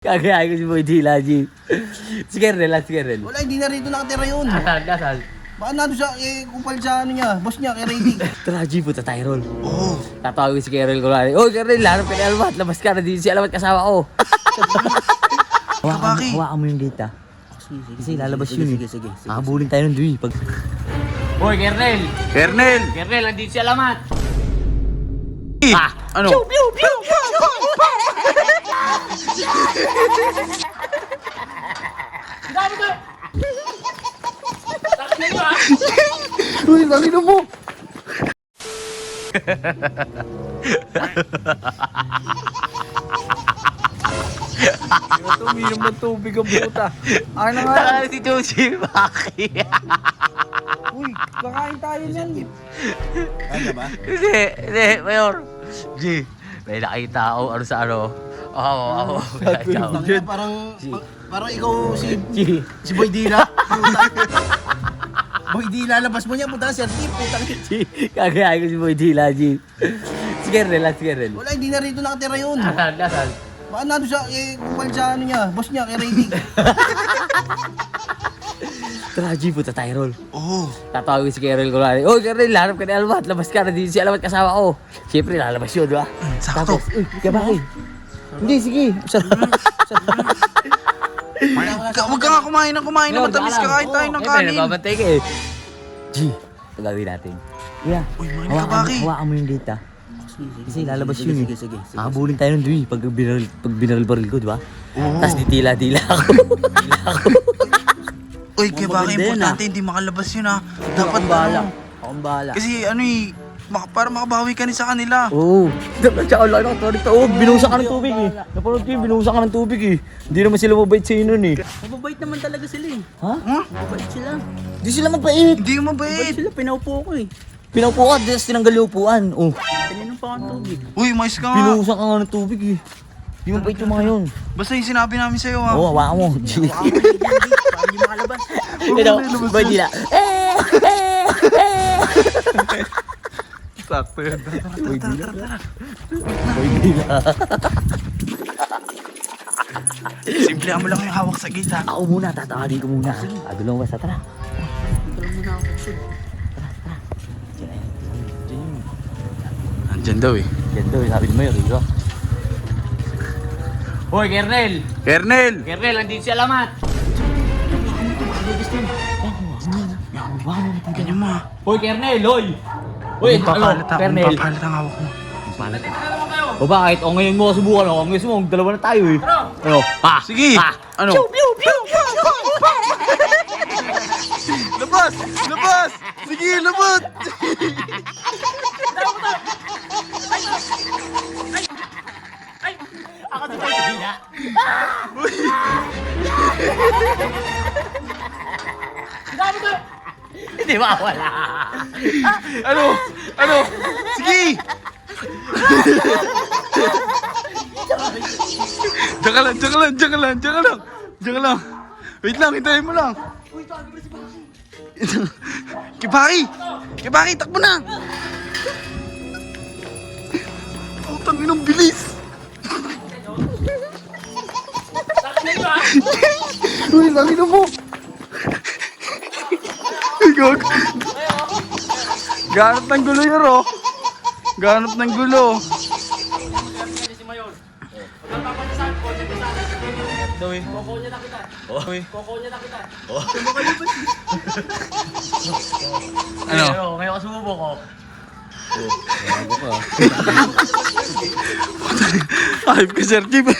Kagaya ko si Boy Dila, G. Sige rin. Wala, hindi na rito nakatira yun. Nasaan? Baka nado siya, kumpal sa ano niya, boss niya, kay Rady. Tara, G, puta tayo, Rol. Oo. Tatawag ko si Kerel ko lang. Oh, Kerel, larap ka ni Almat. Labas ka na dito si Almat kasama ko. Hawakan mo yung data. Kasi lalabas yun eh. Sige. Habulin tayo ng Dwi. Hoy, Kernel! Kernel, nandito si Alamat! Ano? Uy, bakit mo? Uminom ng tubig ang puta. Ano nga? Taka si Josie, bakit? Uy, kakain tayo niyan. Ano ba? Hindi, Mayor. G, may nakita ako ano sa ano. Ako. Parang ikaw G. si Boy Dila. Boy Dila, labas mo niya, puta sir. Putang. G, kagaya ko si Boy Dila, G. Sige rin. Wala, hindi na rito nakatira yun. Nasaan? Baka nado siya, kumpal sa ano niya, boss niya, kay Rady. Tara, G, puta tayo, Rol. Oo. Tatawag ko si Kerel ko lang. Oh, Kerel, larap ka ni Almat. Labas ka na dito si Almat kasama ko. Siyempre, lalabas yun, di ba? Sakto. Tapos, kaya bakit? Hindi, sige. Huwag ka nga kumain na matamis, kakain tayo ng kanin. Nababantay ka eh. G, ito gagawin natin. Yeah. Uy, mga kabaki. Hawakan mo yung data. Kasi lalabas yun eh. Sige. Habulin tayo ng Dwi pag binaril ko, di ba? Oo. Tapos ditila-dila ako. Uy, kaya baka importante hindi makalabas yun ha. Dapat Akong bahala. Kasi ano eh, para makabawi ka rin sa kanila. Oo. Tsaka lang ako, binuhusan ka ng tubig eh. Napanood ko yung binuhusan ka ng tubig eh. Hindi naman sila mabait sa'yo nun eh. Mababait naman talaga sila eh. Ha? Mababait sila. Di sila mabait. Hindi yung Mabait mabait. sila, pinaupo ko eh. Pinaupo ka, tapos tinanggal yung upuan. Oh. Kaninom pa akong tubig. Uy, mais ka nga. Binuhusan ka nga ng tubig eh. Di mabait yung mga yun. Basta yung sinabi namin sa'yo ha. Oo, hawakan mo. G. Para hindi makalabas. Ito, Boy Dila. Sakto yun. Tara. Boy Dila. Simple mo lang yung hawak sa gate ha. Ako muna, tatawagin ko muna. Agulong basta, tara. Dito lang muna ako kusog. Andyan daw eh. Yan daw, sabi ni Mayor, diba? Hoy, Kernel! Kernel! Nandito si Alamat! Ganyan mo ha. Hoy, Kernel! Hoy! Hoy, Papalit Kernel! ang hawak mo. Papalit. O bakit? O ngayon mo subukan ako. Ngayon mo, dalawa na tayo eh. Ano? Pa! Sige! Pa! Ano? Labas! Sige, labas! Ako di ba yung Dila? Hindi ba wala? Ano? Sige! Diyan ka lang. Wait lang, hintayin mo lang. Kibaki, takbo na! Putang inang bilis! Uy, laki na mo! Gag! Ganap ng gulo yun, oh! Ganap ng gulo! Ano? Ngayon kasubo ko. Ayop ka, Sir Jeep!